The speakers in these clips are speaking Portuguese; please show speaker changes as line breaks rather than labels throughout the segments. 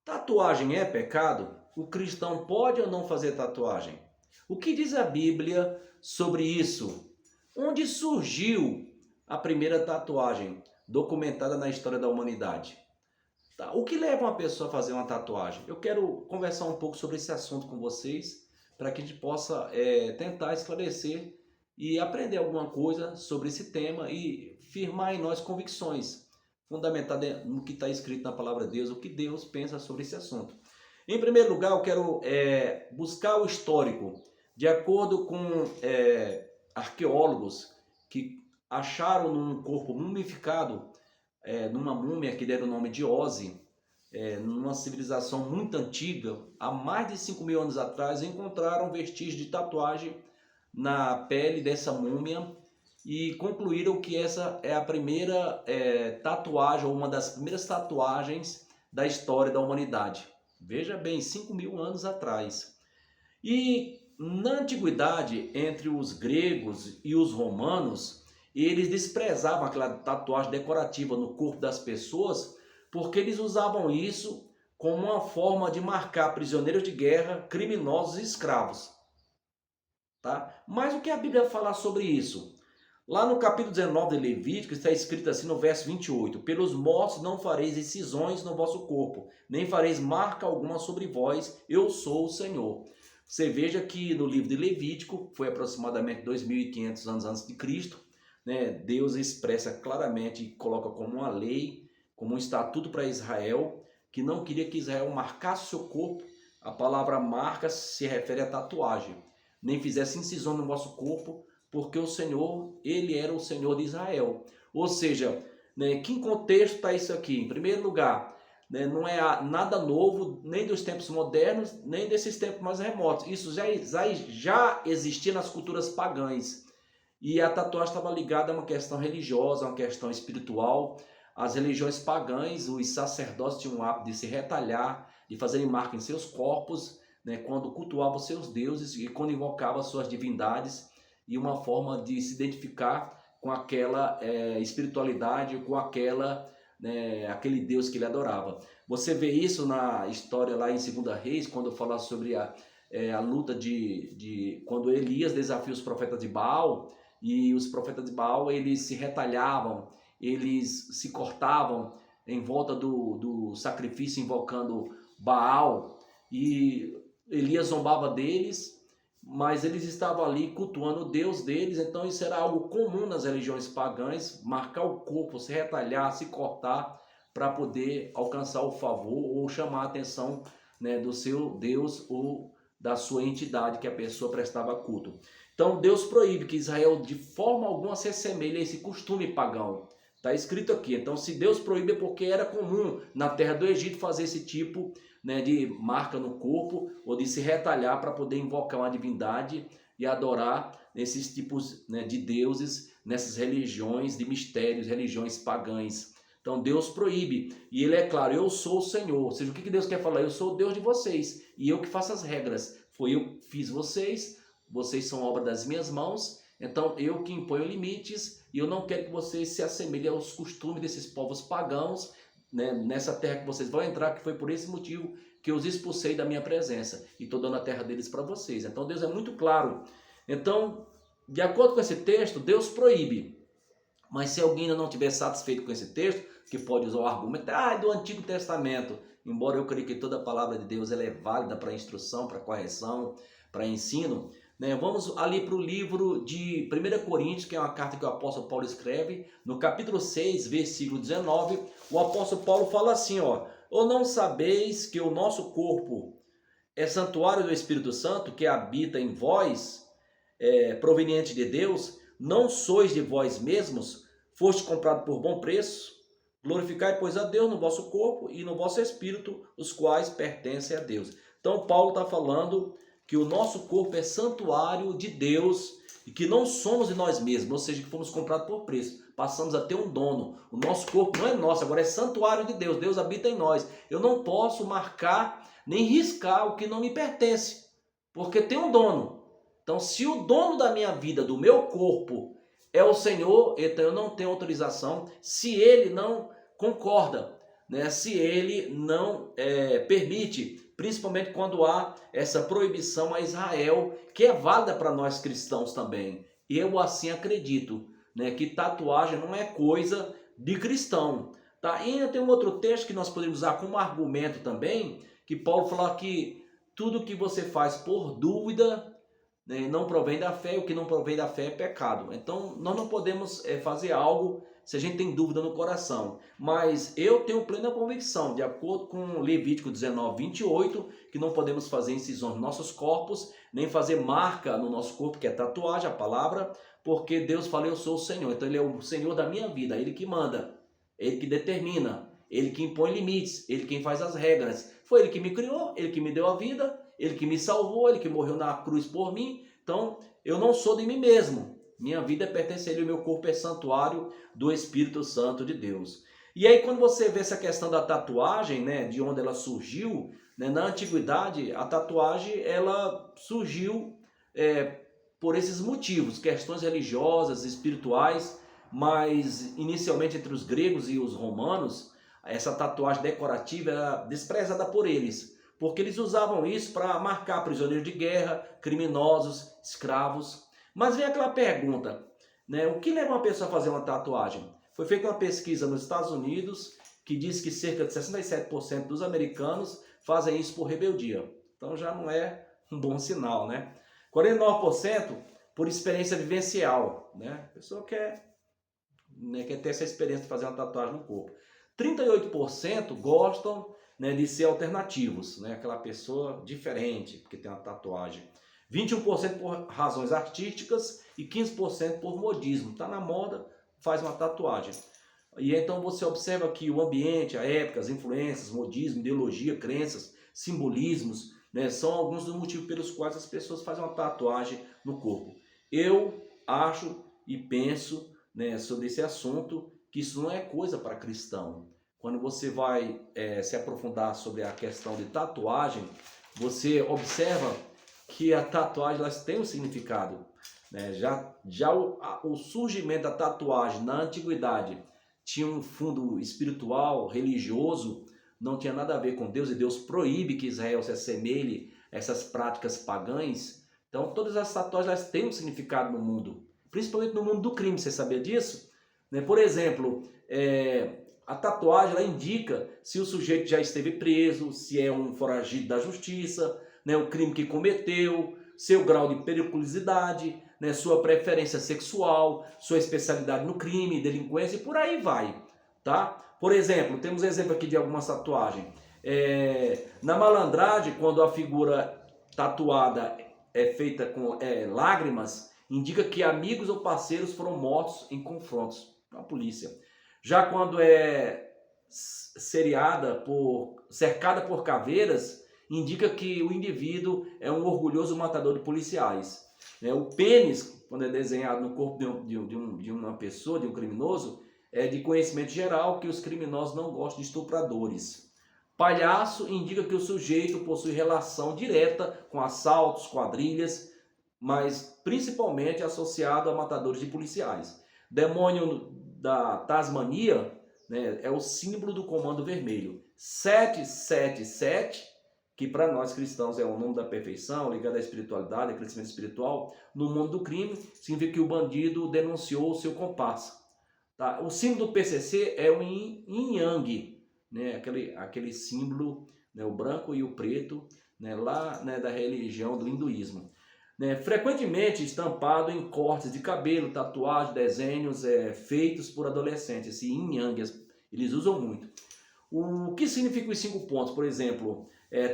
Tatuagem é pecado? O cristão pode ou não fazer tatuagem? O que diz a Bíblia sobre isso? Onde surgiu a primeira tatuagem documentada na história da humanidade? Tá. O que leva uma pessoa a fazer uma tatuagem? Eu quero conversar um pouco sobre esse assunto com vocês, para que a gente possa tentar esclarecer e aprender alguma coisa sobre esse tema e firmar em nós convicções fundamentadas no que está escrito na palavra de Deus, o que Deus pensa sobre esse assunto. Em primeiro lugar, eu quero buscar o histórico, de acordo com arqueólogos que acharam num corpo mumificado, numa múmia que deram o nome de Ose, numa civilização muito antiga, há mais de 5.000 anos atrás, encontraram vestígios de tatuagem na pele dessa múmia e concluíram que essa é a primeira tatuagem, ou uma das primeiras tatuagens da história da humanidade. Veja bem, 5.000 anos atrás. E na antiguidade, entre os gregos e os romanos, eles desprezavam aquela tatuagem decorativa no corpo das pessoas, porque eles usavam isso como uma forma de marcar prisioneiros de guerra, criminosos e escravos. Tá? Mas o que a Bíblia fala sobre isso? Lá no capítulo 19 de Levítico está escrito assim no verso 28: pelos mortos não fareis incisões no vosso corpo, nem fareis marca alguma sobre vós, eu sou o Senhor. Você veja que no livro de Levítico, foi aproximadamente 2.500 anos antes de Cristo, né, Deus expressa claramente e coloca como uma lei, como um estatuto para Israel, que não queria que Israel marcasse o seu corpo. A palavra marca se refere a tatuagem. Nem fizesse incisão no vosso corpo, porque o Senhor, ele era o Senhor de Israel. Ou seja, né, que contexto está isso aqui? Em primeiro lugar, né, não é nada novo, nem dos tempos modernos, nem desses tempos mais remotos. Isso já existia nas culturas pagãs. E a tatuagem estava ligada a uma questão religiosa, a uma questão espiritual. As religiões pagãs, os sacerdotes tinham o hábito de se retalhar, de fazerem marca em seus corpos, né, quando cultuavam seus deuses e quando invocavam suas divindades, e uma forma de se identificar com aquela espiritualidade, com aquele Deus que ele adorava. Você vê isso na história lá em 2 Reis, quando fala sobre a luta quando Elias desafia os profetas de Baal, e os profetas de Baal, eles se retalhavam, eles se cortavam em volta do sacrifício invocando Baal, e Elias zombava deles, mas eles estavam ali cultuando o Deus deles. Então isso era algo comum nas religiões pagãs, marcar o corpo, se retalhar, se cortar, para poder alcançar o favor ou chamar a atenção, né, do seu Deus ou da sua entidade que a pessoa prestava culto. Então Deus proíbe que Israel de forma alguma se assemelhe a esse costume pagão. Está escrito aqui. Então, se Deus proíbe, é porque era comum na terra do Egito fazer esse tipo, né, de marca no corpo, ou de se retalhar para poder invocar uma divindade e adorar esses tipos, né, de deuses, nessas religiões de mistérios, religiões pagãs. Então Deus proíbe, e ele é claro: eu sou o Senhor. Ou seja, o que Deus quer falar? Eu sou o Deus de vocês, e eu que faço as regras. Foi eu que fiz vocês, vocês são obra das minhas mãos, então eu que imponho limites, e eu não quero que vocês se assemelhem aos costumes desses povos pagãos, né, nessa terra que vocês vão entrar, que foi por esse motivo que eu os expulsei da minha presença, e estou dando a terra deles para vocês. Então Deus é muito claro. Então, de acordo com esse texto, Deus proíbe. Mas se alguém ainda não estiver satisfeito com esse texto, que pode usar o argumento do Antigo Testamento, embora eu creia que toda a palavra de Deus ela é válida para instrução, para correção, para ensino, né? Vamos ali para o livro de 1 Coríntios, que é uma carta que o apóstolo Paulo escreve, no capítulo 6, versículo 19, o apóstolo Paulo fala assim, ó: ou não sabeis que o nosso corpo é santuário do Espírito Santo, que habita em vós, proveniente de Deus? Não sois de vós mesmos, foste comprado por bom preço? Glorificai, pois, a Deus no vosso corpo e no vosso espírito, os quais pertencem a Deus. Então Paulo está falando que o nosso corpo é santuário de Deus e que não somos de nós mesmos, ou seja, que fomos comprados por preço, passamos a ter um dono. O nosso corpo não é nosso, agora é santuário de Deus, Deus habita em nós. Eu não posso marcar nem riscar o que não me pertence, porque tem um dono. Então, se o dono da minha vida, do meu corpo, é o Senhor, então eu não tenho autorização, se ele não concorda, né, se ele não permite, principalmente quando há essa proibição a Israel, que é válida para nós cristãos também. E eu assim acredito, né, que tatuagem não é coisa de cristão. Tá? E ainda tem um outro texto que nós podemos usar como argumento também, que Paulo fala que tudo que você faz por dúvida, né, não provém da fé, e o que não provém da fé é pecado. Então nós não podemos fazer algo se a gente tem dúvida no coração. Mas eu tenho plena convicção, de acordo com Levítico 19:28, que não podemos fazer incisões nos nossos corpos, nem fazer marca no nosso corpo, que é tatuagem, a palavra, porque Deus fala, eu sou o Senhor. Então ele é o Senhor da minha vida, ele que manda, ele que determina, ele que impõe limites, ele quem faz as regras. Foi ele que me criou, ele que me deu a vida, ele que me salvou, ele que morreu na cruz por mim. Então, eu não sou de mim mesmo. Minha vida pertence a ele, o meu corpo é santuário do Espírito Santo de Deus. E aí, quando você vê essa questão da tatuagem, né, de onde ela surgiu, né, na antiguidade, a tatuagem ela surgiu por esses motivos, questões religiosas, espirituais, mas inicialmente entre os gregos e os romanos, essa tatuagem decorativa era desprezada por eles, porque eles usavam isso para marcar prisioneiros de guerra, criminosos, escravos. Mas vem aquela pergunta, né? O que leva uma pessoa a fazer uma tatuagem? Foi feita uma pesquisa nos Estados Unidos que diz que cerca de 67% dos americanos fazem isso por rebeldia. Então já não é um bom sinal, né? 49% por experiência vivencial, né? A pessoa quer ter essa experiência de fazer uma tatuagem no corpo. 38% gostam, né, de ser alternativos, né? Aquela pessoa diferente, porque tem uma tatuagem. 21% por razões artísticas e 15% por modismo. Está na moda, faz uma tatuagem. E então você observa que o ambiente, a época, as influências, modismo, ideologia, crenças, simbolismos, né, são alguns dos motivos pelos quais as pessoas fazem uma tatuagem no corpo. Eu acho e penso, né, sobre esse assunto que isso não é coisa para cristão. Quando você vai se aprofundar sobre a questão de tatuagem, você observa que a tatuagem elas tem um significado, né? Já o surgimento da tatuagem na antiguidade tinha um fundo espiritual, religioso, não tinha nada a ver com Deus, e Deus proíbe que Israel se assemelhe a essas práticas pagãs. Então todas as tatuagens elas têm um significado no mundo, principalmente no mundo do crime, você sabia disso? Né? Por exemplo, a tatuagem ela indica se o sujeito já esteve preso, se é um foragido da justiça, né, o crime que cometeu, seu grau de periculosidade, né, sua preferência sexual, sua especialidade no crime, delinquência e por aí vai, tá? Por exemplo, temos exemplo aqui de algumas tatuagens. Na malandragem, quando a figura tatuada é feita com lágrimas, indica que amigos ou parceiros foram mortos em confrontos com a polícia. Já quando é cercada por caveiras, indica que o indivíduo é um orgulhoso matador de policiais. O pênis, quando é desenhado no corpo de uma pessoa, de um criminoso, é de conhecimento geral que os criminosos não gostam de estupradores. Palhaço indica que o sujeito possui relação direta com assaltos, quadrilhas, mas principalmente associado a matadores de policiais. Demônio da Tasmania, né, é o símbolo do Comando Vermelho. 777, que para nós cristãos é o nome da perfeição, ligado à espiritualidade, ao crescimento espiritual, no mundo do crime, significa que o bandido denunciou o seu comparsa. Tá? O símbolo do PCC é o Yin Yang, né, aquele símbolo, né, o branco e o preto, né, lá, né, da religião do hinduísmo. Né, frequentemente estampado em cortes de cabelo, tatuagem, desenhos feitos por adolescentes. Esse Yin Yang, eles usam muito. O que significa os 5 pontos? Por exemplo,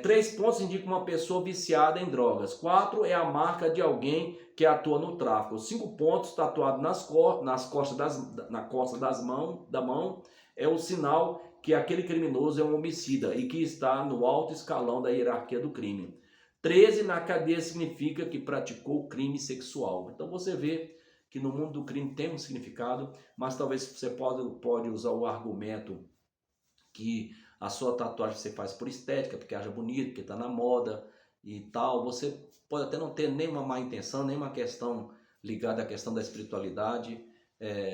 3 pontos indicam uma pessoa viciada em drogas. 4 é a marca de alguém que atua no tráfico. 5 pontos tatuado na costa da mão é o sinal que aquele criminoso é um homicida e que está no alto escalão da hierarquia do crime. 13 na cadeia significa que praticou crime sexual. Então você vê que no mundo do crime tem um significado, mas talvez você pode usar o argumento que a sua tatuagem você faz por estética, porque acha bonito, porque está na moda e tal. Você pode até não ter nenhuma má intenção, nenhuma questão ligada à questão da espiritualidade.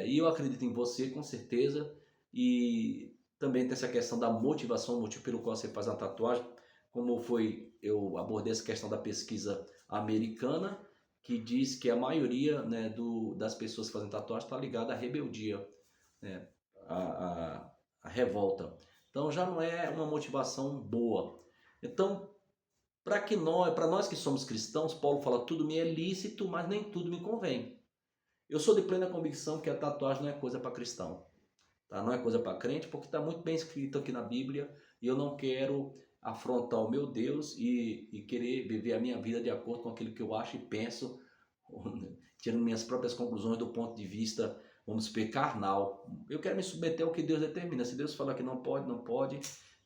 E eu acredito em você, com certeza. E Também tem essa questão da motivação, o motivo pelo qual você faz uma tatuagem, como foi, eu abordei essa questão da pesquisa americana, que diz que a maioria, né, das pessoas que fazem tatuagem está ligada à rebeldia, né, à revolta. Então já não é uma motivação boa. Então, para nós que somos cristãos, Paulo fala, tudo me é lícito, mas nem tudo me convém. Eu sou de plena convicção que a tatuagem não é coisa para cristão. Tá? Não é coisa para crente, porque está muito bem escrito aqui na Bíblia e eu não quero afrontar o meu Deus e querer viver a minha vida de acordo com aquilo que eu acho e penso, tirando minhas próprias conclusões do ponto de vista, vamos dizer, carnal. Eu quero me submeter ao que Deus determina. Se Deus falar que não pode, não pode,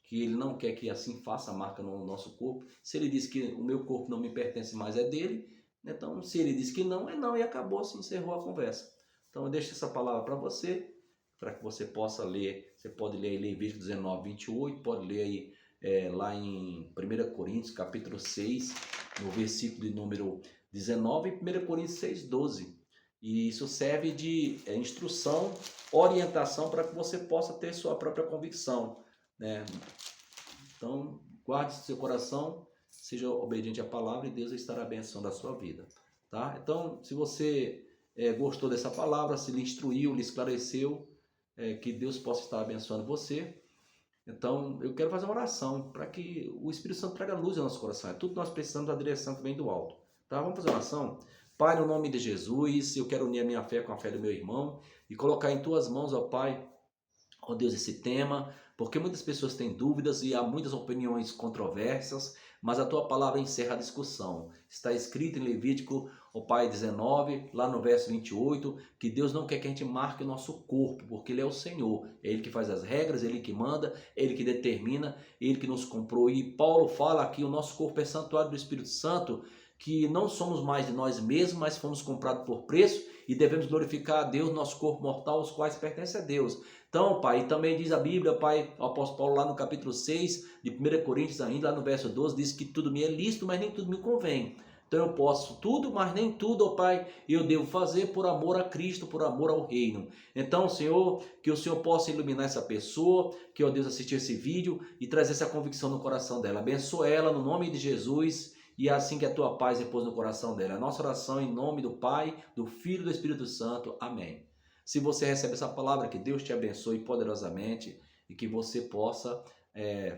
que Ele não quer que assim faça a marca no nosso corpo. Se Ele diz que o meu corpo não me pertence mais, é dele. Então, se Ele diz que não, é não, e acabou, se encerrou a conversa. Então, eu deixo essa palavra para você, para que você possa ler. Você pode ler aí Levítico 19, 28, pode ler aí lá em 1 Coríntios, capítulo 6, no versículo de número 19, e 1 Coríntios 6, 12. E isso serve de instrução, orientação para que você possa ter sua própria convicção, né? Então, guarde seu coração, seja obediente à palavra e Deus estará abençoando a sua vida, tá? Então, se você gostou dessa palavra, se lhe instruiu, lhe esclareceu, que Deus possa estar abençoando você. Então, eu quero fazer uma oração para que o Espírito Santo traga luz ao nosso coração. É tudo que nós precisamos da direção que vem do alto. Tá? Vamos fazer uma oração? Pai, no nome de Jesus, eu quero unir a minha fé com a fé do meu irmão e colocar em tuas mãos, ó Pai, ó Deus, esse tema, porque muitas pessoas têm dúvidas e há muitas opiniões controversas, mas a tua palavra encerra a discussão. Está escrito em Levítico, ó Pai, 19, lá no verso 28, que Deus não quer que a gente marque o nosso corpo, porque Ele é o Senhor. É Ele que faz as regras, é Ele que manda, é Ele que determina, é Ele que nos comprou. E Paulo fala aqui, o nosso corpo é santuário do Espírito Santo, que não somos mais de nós mesmos, mas fomos comprados por preço e devemos glorificar a Deus, nosso corpo mortal, os quais pertencem a Deus. Então, Pai, e também diz a Bíblia, Pai, o apóstolo Paulo lá no capítulo 6 de 1 Coríntios ainda, lá no verso 12, diz que tudo me é lícito, mas nem tudo me convém. Então eu posso tudo, mas nem tudo, ó Pai, eu devo fazer por amor a Cristo, por amor ao reino. Então, Senhor, que o Senhor possa iluminar essa pessoa, que, ó Deus, assistir esse vídeo e trazer essa convicção no coração dela. Abençoa ela no nome de Jesus. E é assim que a tua paz repousa no coração dela. A nossa oração em nome do Pai, do Filho e do Espírito Santo. Amém. Se você recebe essa palavra, que Deus te abençoe poderosamente e que você possa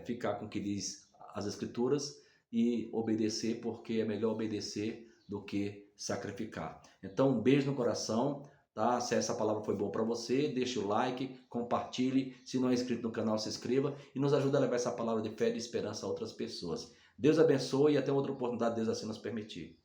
ficar com o que diz as Escrituras e obedecer, porque é melhor obedecer do que sacrificar. Então, um beijo no coração, tá? Se essa palavra foi boa para você, deixe o like, compartilhe. Se não é inscrito no canal, se inscreva e nos ajude a levar essa palavra de fé e de esperança a outras pessoas. Deus abençoe e até outra oportunidade, Deus assim nos permitir.